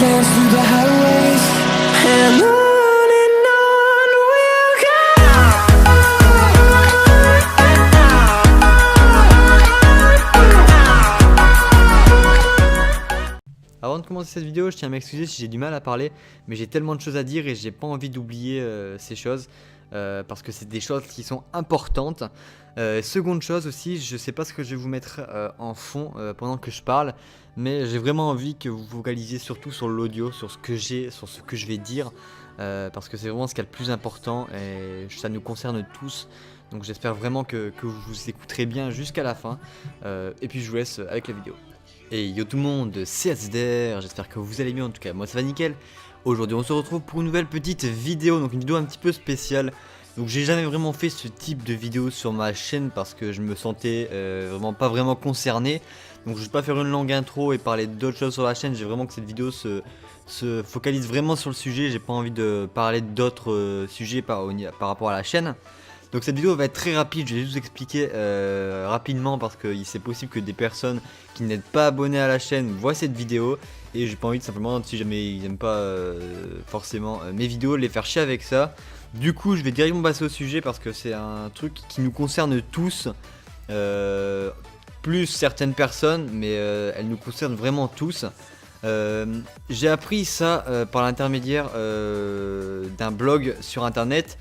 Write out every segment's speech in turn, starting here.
dance through the highways, and on we'll go. Avant de commencer cette vidéo, je tiens à m'excuser si j'ai du mal à parler, mais j'ai tellement de choses à dire et j'ai pas envie d'oublier ces choses, parce que c'est des choses qui sont importantes. Seconde chose aussi, je sais pas ce que je vais vous mettre en fond pendant que je parle, mais j'ai vraiment envie que vous focalisiez surtout sur l'audio, sur ce que j'ai, sur ce que je vais dire, parce que c'est vraiment ce qui est le plus important et ça nous concerne tous. Donc j'espère vraiment que vous écouterez bien jusqu'à la fin, et puis je vous laisse avec la vidéo. Et yo tout le monde, c'est AZDR, j'espère que vous allez bien, en tout cas moi ça va nickel. Aujourd'hui on se retrouve pour une nouvelle petite vidéo, donc une vidéo un petit peu spéciale. Donc j'ai jamais vraiment fait ce type de vidéo sur ma chaîne parce que je me sentais pas vraiment concerné. Donc je vais pas faire une longue intro et parler d'autres choses sur la chaîne, j'ai vraiment que cette vidéo se focalise vraiment sur le sujet. J'ai pas envie de parler d'autres sujets par rapport à la chaîne. Donc cette vidéo va être très rapide, je vais juste vous expliquer rapidement parce que c'est possible que des personnes qui n'êtes pas abonnées à la chaîne voient cette vidéo. Et j'ai pas envie de simplement, si jamais ils n'aiment pas forcément mes vidéos, les faire chier avec ça. Du coup je vais directement passer au sujet parce que c'est un truc qui nous concerne tous. Plus certaines personnes, mais elle nous concerne vraiment tous. J'ai appris ça par l'intermédiaire d'un blog sur internet.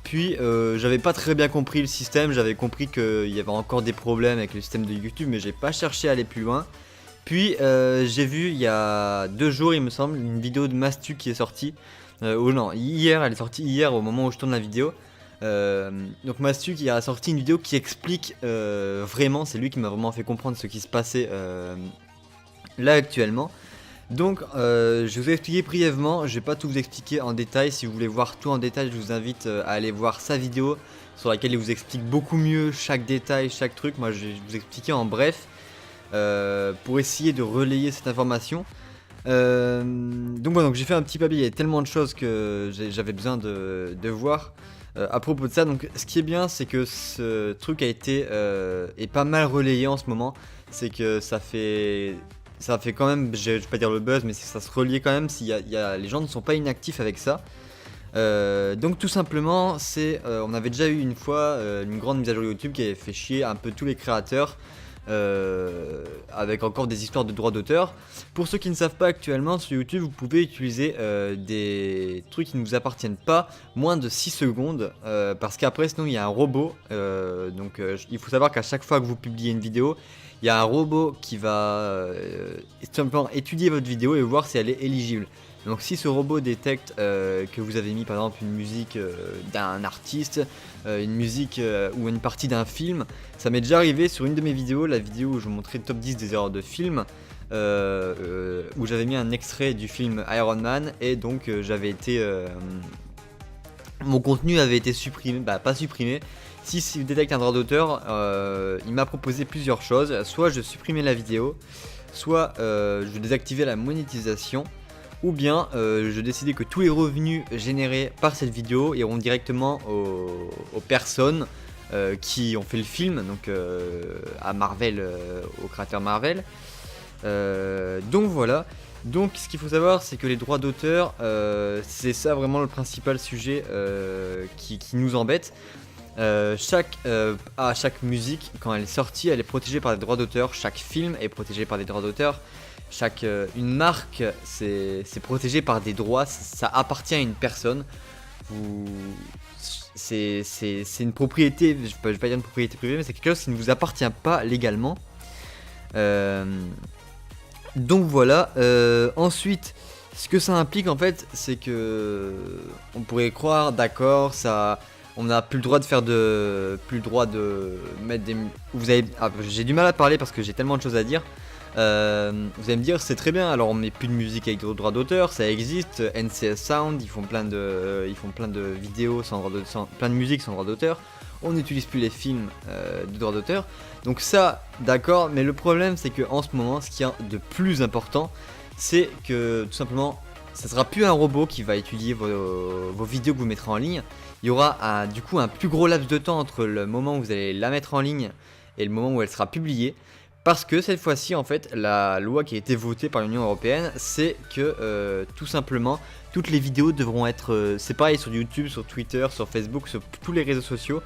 Puis j'avais pas très bien compris le système, j'avais compris qu'il y avait encore des problèmes avec le système de YouTube, mais j'ai pas cherché à aller plus loin. Puis j'ai vu il y a 2 jours il me semble une vidéo de Mastu qui est sortie. Non, hier, elle est sortie hier au moment où je tourne la vidéo. Donc Mastu qui a sorti une vidéo qui explique vraiment, c'est lui qui m'a vraiment fait comprendre ce qui se passait là actuellement. Donc je vais vous expliquer brièvement, je vais pas tout vous expliquer en détail. Si vous voulez voir tout en détail, je vous invite à aller voir sa vidéo sur laquelle il vous explique beaucoup mieux chaque détail, chaque truc. Moi je vais vous expliquer en bref pour essayer de relayer cette information. Donc voilà, donc j'ai fait un petit papier, il y a tellement de choses que j'avais besoin de voir à propos de ça. Donc ce qui est bien, c'est que ce truc a été est pas mal relayé en ce moment. C'est que ça fait quand même, je vais pas dire le buzz, mais ça se reliait quand même. Les gens ne sont pas inactifs avec ça. Donc tout simplement, on avait déjà eu une fois une grande mise à jour YouTube qui avait fait chier un peu tous les créateurs. Avec encore des histoires de droits d'auteur. Pour ceux qui ne savent pas, actuellement sur YouTube vous pouvez utiliser des trucs qui ne vous appartiennent pas moins de 6 secondes parce qu'après sinon il y a un robot. Donc il faut savoir qu'à chaque fois que vous publiez une vidéo, il y a un robot qui va simplement étudier votre vidéo et voir si elle est éligible. Donc si ce robot détecte que vous avez mis par exemple une musique d'un artiste, une musique ou une partie d'un film, ça m'est déjà arrivé sur une de mes vidéos, la vidéo où je vous montrais le top 10 des erreurs de film, où j'avais mis un extrait du film Iron Man et donc j'avais été... mon contenu avait été supprimé, pas supprimé. S'il détecte un droit d'auteur, il m'a proposé plusieurs choses, soit je supprimais la vidéo, soit je désactivais la monétisation, ou bien je décidais que tous les revenus générés par cette vidéo iront directement aux personnes qui ont fait le film, donc à Marvel, au créateur Marvel. Donc voilà. Donc ce qu'il faut savoir, c'est que les droits d'auteur, c'est ça vraiment le principal sujet qui nous embête. Chaque musique, quand elle est sortie, elle est protégée par des droits d'auteur. Chaque film est protégé par des droits d'auteur. Une marque, c'est protégé par des droits, ça appartient à une personne. C'est une propriété, je vais pas dire une propriété privée, mais c'est quelque chose qui ne vous appartient pas légalement. Donc voilà. Ensuite, ce que ça implique en fait, c'est que on pourrait croire, d'accord, on n'a plus le droit de faire plus le droit de mettre des. J'ai du mal à parler parce que j'ai tellement de choses à dire. Vous allez me dire c'est très bien, alors on met plus de musique avec droit d'auteur, ça existe, NCS Sound, ils font plein de vidéos plein de musique sans droit d'auteur, on n'utilise plus les films de droit d'auteur, donc ça d'accord, mais le problème c'est que en ce moment ce qu'il y a de plus important, c'est que tout simplement ça sera plus un robot qui va étudier vos vidéos que vous mettrez en ligne, il y aura du coup un plus gros laps de temps entre le moment où vous allez la mettre en ligne et le moment où elle sera publiée. Parce que cette fois-ci, en fait, la loi qui a été votée par l'Union Européenne, c'est que tout simplement, toutes les vidéos devront être... c'est pareil sur YouTube, sur Twitter, sur Facebook, sur tous les réseaux sociaux.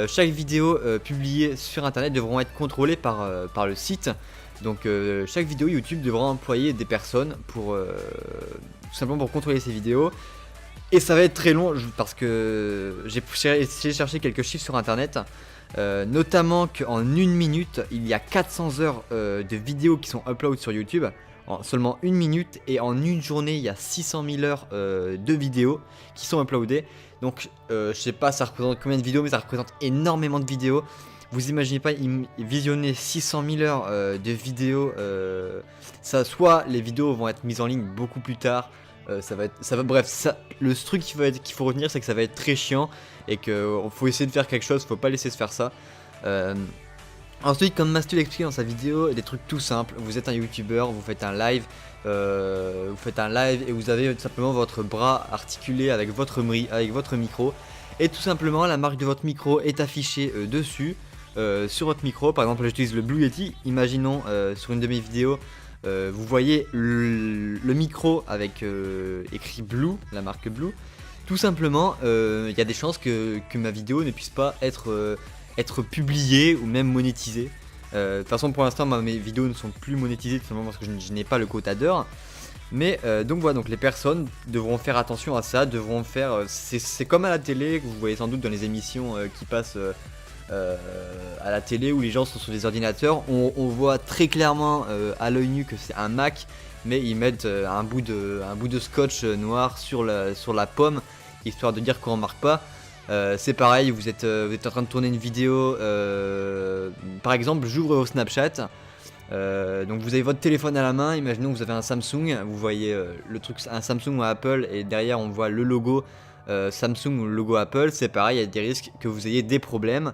Chaque vidéo publiée sur Internet devront être contrôlées par le site. Donc chaque vidéo YouTube devra employer des personnes pour tout simplement pour contrôler ces vidéos. Et ça va être très long parce que j'ai cherché quelques chiffres sur Internet. Notamment qu'en une minute, il y a 400 heures de vidéos qui sont upload sur YouTube. En seulement une minute, et en une journée, il y a 600 000 heures de vidéos qui sont uploadées. Donc je sais pas ça représente combien de vidéos, mais ça représente énormément de vidéos. Vous imaginez pas visionner 600 000 heures de vidéos, soit les vidéos vont être mises en ligne beaucoup plus tard, bref, le truc qu'il faut retenir, c'est que ça va être très chiant et qu'il faut essayer de faire quelque chose, faut pas laisser se faire ça. Ensuite, comme Mastu l'expliquait dans sa vidéo, des trucs tout simples. Vous êtes un youtubeur, vous faites un live, et vous avez tout simplement votre bras articulé avec votre micro, et tout simplement la marque de votre micro est affichée dessus, sur votre micro. Par exemple, j'utilise le Blue Yeti. Imaginons sur une de mes vidéos, vous voyez le micro avec écrit Blue, la marque Blue. Tout simplement, il y a des chances que ma vidéo ne puisse pas être publiée ou même monétisée. De toute façon, pour l'instant, mes vidéos ne sont plus monétisées tout simplement parce que je n'ai pas le quota d'heures. Mais donc voilà, donc les personnes devront faire attention à ça, devront faire... c'est comme à la télé, que vous voyez sans doute dans les émissions qui passent à la télé où les gens sont sur des ordinateurs. On voit très clairement à l'œil nu que c'est un Mac, mais ils mettent un bout de scotch noir sur la pomme, histoire de dire qu'on ne remarque pas. C'est pareil, vous êtes en train de tourner une vidéo, par exemple j'ouvre au Snapchat, donc vous avez votre téléphone à la main, imaginons que vous avez un Samsung, vous voyez le truc, un Samsung ou un Apple, et derrière on voit le logo Samsung ou le logo Apple. C'est pareil, il y a des risques que vous ayez des problèmes.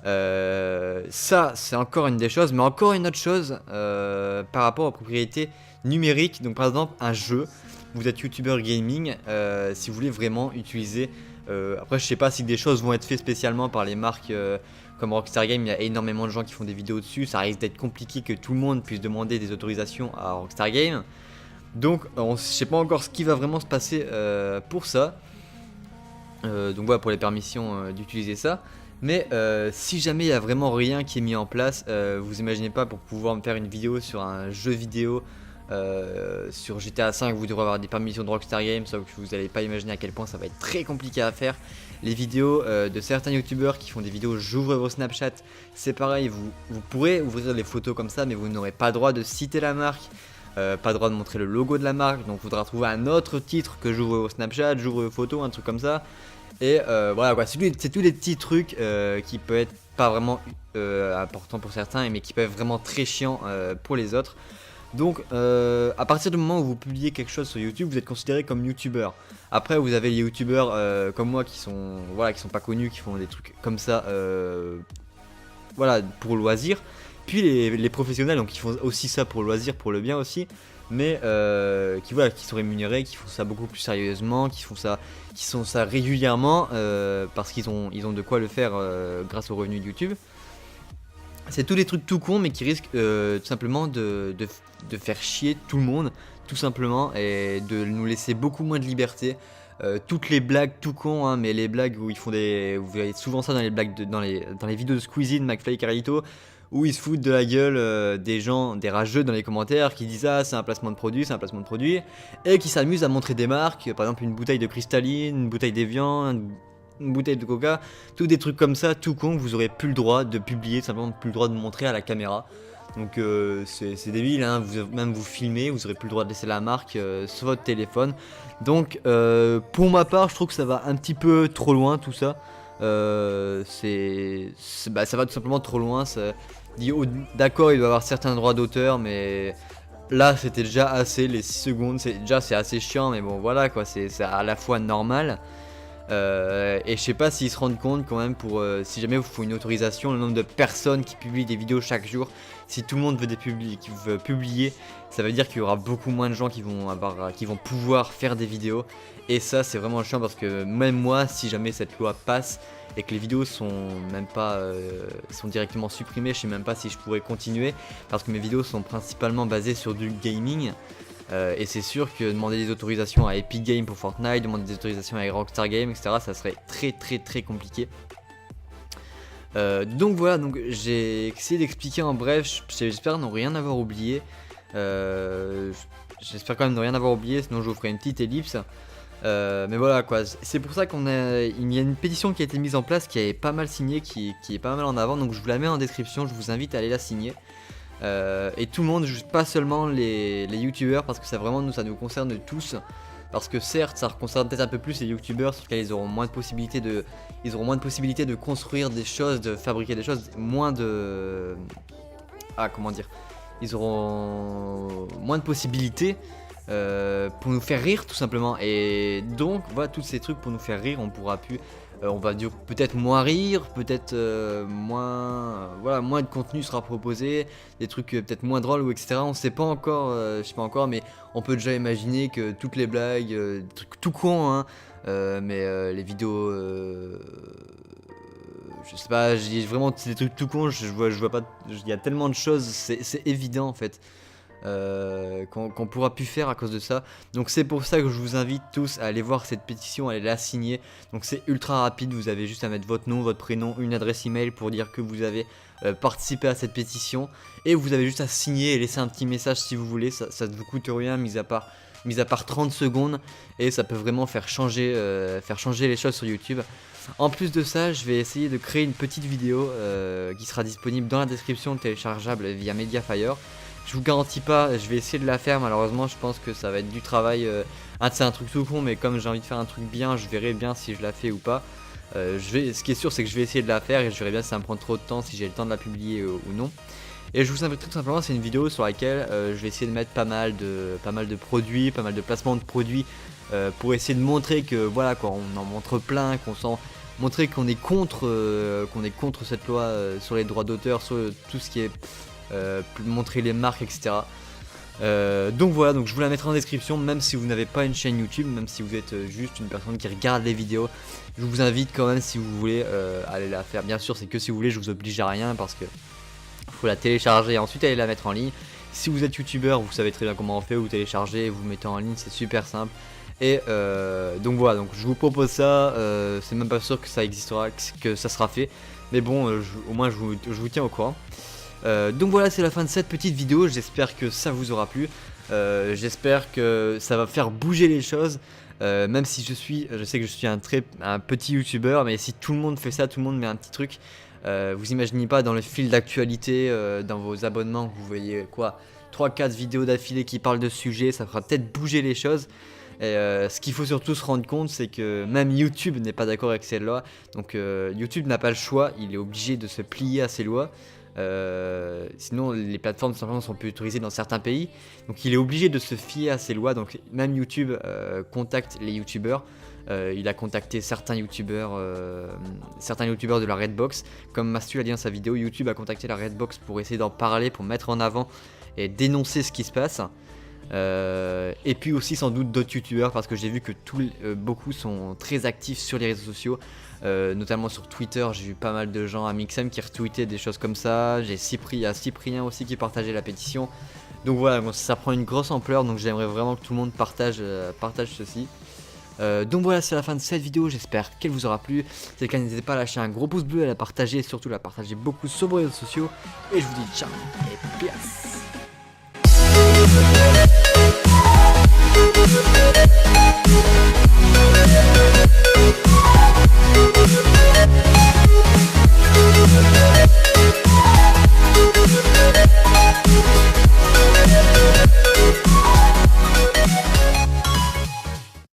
Ça c'est encore une des choses, mais encore une autre chose par rapport aux propriétés numériques. Donc par exemple un jeu, vous êtes youtubeur gaming, si vous voulez vraiment utiliser après je sais pas si des choses vont être faites spécialement par les marques comme Rockstar Games. Il y a énormément de gens qui font des vidéos dessus, ça risque d'être compliqué que tout le monde puisse demander des autorisations à Rockstar Games. Donc je sais pas encore ce qui va vraiment se passer pour ça. Donc voilà, pour les permissions d'utiliser ça. Mais si jamais il n'y a vraiment rien qui est mis en place, vous imaginez pas, pour pouvoir me faire une vidéo sur un jeu vidéo sur GTA 5, vous devrez avoir des permissions de Rockstar Games, sauf que vous n'allez pas imaginer à quel point ça va être très compliqué à faire. Les vidéos de certains youtubeurs qui font des vidéos j'ouvre vos Snapchat, c'est pareil, vous pourrez ouvrir les photos comme ça, mais vous n'aurez pas droit de citer la marque, pas droit de montrer le logo de la marque, donc il faudra trouver un autre titre que j'ouvre vos Snapchat, j'ouvre vos photos, un truc comme ça. Et voilà quoi, c'est tous les petits trucs qui peuvent être pas vraiment importants pour certains, mais qui peuvent être vraiment très chiants pour les autres. Donc à partir du moment où vous publiez quelque chose sur YouTube, vous êtes considéré comme youtubeur. Après vous avez les youtubeurs comme moi qui sont pas connus, qui font des trucs comme ça voilà, pour le loisir. Puis les professionnels, donc qui font aussi ça pour le loisir, pour le bien aussi, mais qui sont rémunérés, qui font ça beaucoup plus sérieusement, qui font ça régulièrement parce qu'ils ont de quoi le faire grâce aux revenus de YouTube. C'est tous les trucs tout cons, mais qui risquent tout simplement de faire chier tout le monde, tout simplement, et de nous laisser beaucoup moins de liberté. Toutes les blagues tout cons, hein, mais les blagues où ils font vous voyez souvent ça dans les blagues dans les vidéos de Squeezie, de McFly et Carlito, où ils se foutent de la gueule des gens, des rageux dans les commentaires, qui disent ah c'est un placement de produit, et qui s'amusent à montrer des marques, par exemple une bouteille de Cristalline, une bouteille d'Evian, une bouteille de Coca, tous des trucs comme ça, tout con, que vous aurez plus le droit de publier, simplement plus le droit de montrer à la caméra. Donc c'est débile, hein, même vous filmez, vous aurez plus le droit de laisser la marque sur votre téléphone. Donc pour ma part, je trouve que ça va un petit peu trop loin tout ça. Ça va tout simplement trop loin. D'accord, il doit y avoir certains droits d'auteur, mais là c'était déjà assez, les 6 secondes, c'est assez chiant, mais bon voilà quoi, c'est à la fois normal. Et je sais pas s'ils se rendent compte quand même pour si jamais vous faut une autorisation, le nombre de personnes qui publient des vidéos chaque jour. Si tout le monde veut publier, ça veut dire qu'il y aura beaucoup moins de gens qui vont pouvoir faire des vidéos. Et ça c'est vraiment chiant parce que même moi, si jamais cette loi passe et que les vidéos sont même pas sont directement supprimées, je sais même pas si je pourrais continuer parce que mes vidéos sont principalement basées sur du gaming. Et c'est sûr que demander des autorisations à Epic Games pour Fortnite, demander des autorisations à Rockstar Games, etc. ça serait très compliqué. Donc voilà, donc j'ai essayé d'expliquer en bref, j'espère ne rien avoir oublié. J'espère quand même ne rien avoir oublié, sinon je vous ferai une petite ellipse. Mais voilà quoi, c'est pour ça il y a une pétition qui a été mise en place, qui est pas mal signée, qui est pas mal en avant, donc je vous la mets en description, je vous invite à aller la signer. Et tout le monde, pas seulement les youtubeurs, parce que ça nous concerne tous. Parce que certes, ça concerne peut-être un peu plus les youtubeurs, sauf qu'ils auront moins de possibilités de construire des choses, de fabriquer des choses, ils auront moins de possibilités pour nous faire rire tout simplement. Et donc voilà, tous ces trucs pour nous faire rire, on va dire peut-être moins rire, peut-être moins de contenu sera proposé, des trucs peut-être moins drôles ou etc. On sait pas encore, je sais pas encore, mais on peut déjà imaginer que toutes les blagues, des trucs tout cons, hein, mais les vidéos, je sais pas, je dis vraiment des trucs tout cons, je vois pas, il y a tellement de choses, c'est évident en fait. Qu'on pourra plus faire à cause de ça. Donc c'est pour ça que je vous invite tous à aller voir cette pétition, à aller la signer. Donc c'est ultra rapide, vous avez juste à mettre votre nom, votre prénom, une adresse email pour dire que vous avez participé à cette pétition. Et vous avez juste à signer et laisser un petit message si vous voulez, ça ne vous coûte rien mis à part 30 secondes. Et ça peut vraiment faire changer les choses sur YouTube. En plus de ça, je vais essayer de créer une petite vidéo qui sera disponible dans la description, téléchargeable via Mediafire. Je vous garantis pas, je vais essayer de la faire, malheureusement je pense que ça va être du travail. C'est un truc tout con, mais comme j'ai envie de faire un truc bien, je verrai bien si je la fais ou pas. Ce qui est sûr, c'est que je vais essayer de la faire et je verrai bien si ça me prend trop de temps, si j'ai le temps de la publier ou non. Et je vous invite tout simplement, c'est une vidéo sur laquelle je vais essayer de mettre pas mal de produits, pas mal de placements de produits pour essayer de montrer que voilà quoi, on en montre plein, montrer qu'on est contre cette loi sur les droits d'auteur, sur tout ce qui est montrer les marques, etc. Donc voilà, donc je vous la mettrai en description, même si vous n'avez pas une chaîne YouTube, même si vous êtes juste une personne qui regarde les vidéos, je vous invite quand même si vous voulez à aller la faire. Bien sûr, c'est que si vous voulez, je vous oblige à rien parce que faut la télécharger et ensuite aller la mettre en ligne. Si vous êtes youtubeur, vous savez très bien comment on fait, vous téléchargez, vous mettez en ligne, c'est super simple. Et donc voilà, donc je vous propose ça, c'est même pas sûr que ça existera, que ça sera fait, mais bon, au moins je vous tiens au courant. Donc voilà, c'est la fin de cette petite vidéo, j'espère que ça vous aura plu, j'espère que ça va faire bouger les choses, même si je sais que je suis un petit youtubeur, mais si tout le monde fait ça, tout le monde met un petit truc, vous imaginez pas dans le fil d'actualité, dans vos abonnements, vous voyez quoi, 3-4 vidéos d'affilée qui parlent de sujets, ça fera peut-être bouger les choses. Et ce qu'il faut surtout se rendre compte, c'est que même YouTube n'est pas d'accord avec ces lois, donc YouTube n'a pas le choix, il est obligé de se plier à ces lois. Sinon les plateformes simplement sont plus autorisées dans certains pays, donc il est obligé de se fier à ces lois. Donc même YouTube contacte les youtubeurs, il a contacté certains youtubeurs de la Redbox, comme Mastu a dit dans sa vidéo. YouTube a contacté la Redbox pour essayer d'en parler, pour mettre en avant et dénoncer ce qui se passe. Et puis aussi sans doute d'autres youtubeurs, parce que j'ai vu que beaucoup sont très actifs sur les réseaux sociaux, notamment sur Twitter. J'ai vu pas mal de gens à Mixem qui retweetaient des choses comme ça. Il y a Cyprien aussi qui partageait la pétition. Donc voilà, bon, ça prend une grosse ampleur, donc j'aimerais vraiment que tout le monde partage ceci. Donc voilà, c'est la fin de cette vidéo, j'espère qu'elle vous aura plu. Si c'est le cas, n'hésitez pas à lâcher un gros pouce bleu, à la partager et surtout la partager beaucoup sur vos réseaux sociaux. Et je vous dis ciao et peace.